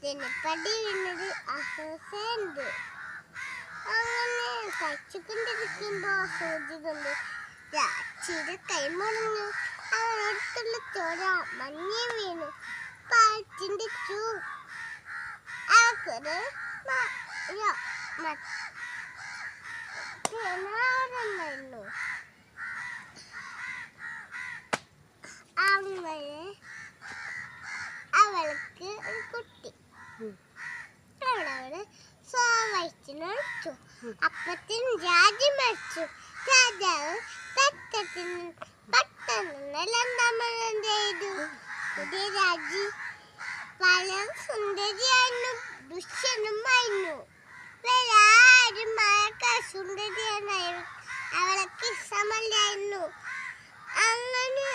ജനപ്പടി വീണത് അഹസണ്ട്. അങ്ങനെ കഴിച്ചുകൊണ്ടിരിക്കുമ്പോ സൂചി കൊണ്ട് ചാച്ചിയുടെ കൈ മുറിഞ്ഞു. അവനടുത്തുള്ള ചോര മഞ്ഞ വീണു. പാച്ചിന്റെ ചൂ അവക്കൊരു കിണറുണ്ടായിരുന്നു. അങ്ങനെ അവൾക്ക് ഒരു കുട്ടി. അവളവിടെ സോവൈറ്റിനൊഴിച്ചു. അപ്പത്തിന് രാജി മരിച്ചു. രാജാവ് പെട്ടെന്ന് ലണ്ടൻ ചെയ്തു. പുതിയ രാജി വളരെ സുന്ദരിയായിരുന്നു, ദുഷ്യനുമായിരുന്നു. ആരും മഴക്കാർ സുന്ദരിയാണ് അവൾക്ക് ഇഷ്ടമല്ലായിരുന്നു. അങ്ങനെ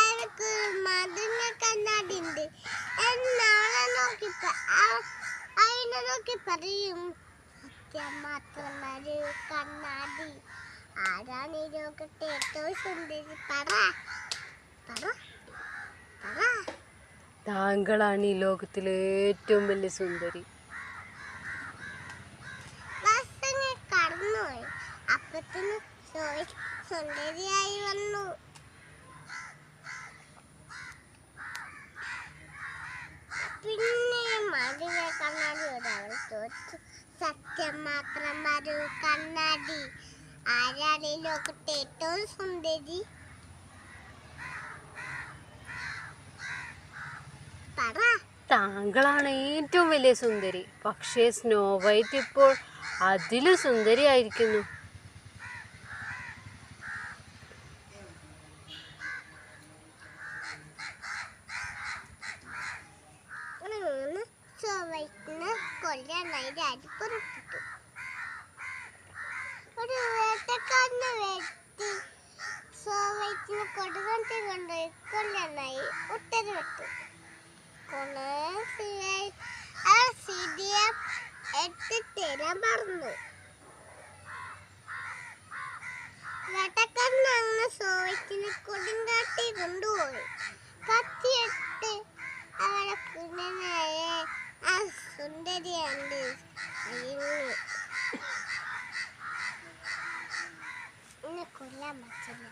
അവൾക്ക് മതിലിന് കണ്ണാടിയുണ്ട്. അതിനെ നോക്കി പറയും, സത്യം മാത്രമൊരു കണ്ണാടി. ആരാണ് ഈ ലോകത്തെ ഏറ്റവും സുന്ദരി? പറ. താങ്കളാണ് ഈ ലോകത്തിലെ ഏറ്റവും വലിയ സുന്ദരി. വർഷങ്ങൾ കടന്നുപോയി. അപ്പത്തിന് സുന്ദരിയായി വന്നു. പിന്നെ മതിലെ കണ്ണാടിയോട് അവൾ ചോദിച്ചു, സത്യം മാത്രം ഒരു കണ്ണാടി. ആരാണ് ഈ ലോകത്തെ ഏറ്റവും സുന്ദരി? താങ്കളാണ് ഏറ്റവും വലിയ സുന്ദരി. പക്ഷേ സ്നോ വൈറ്റ് ഇപ്പോൾ അതിലും സുന്ദരിയായിരിക്കുന്നു. കൊല്ലാനായി രാജി പുറപ്പെട്ടു. ഒരു വേട്ടക്കാരനെ വേട്ടി സോവൈറ്റിന് കൊടുവണ്ടി കൊണ്ടുപോയി കൊല്ലാനായി ഉത്തരവിട്ടു. എത്തിത്തരാൻ പറഞ്ഞു. വേട്ടക്കാരൻ അങ്ങനെ സോവൈറ്റിനെ കൊടുങ്കാട്ടി കൊണ്ടുപോയി. കത്തിയിട്ട് അവളെ കുഞ്ഞനായ ആ സുന്ദരിയാണ്ട് കൊല്ലാൻ പറ്റില്ല.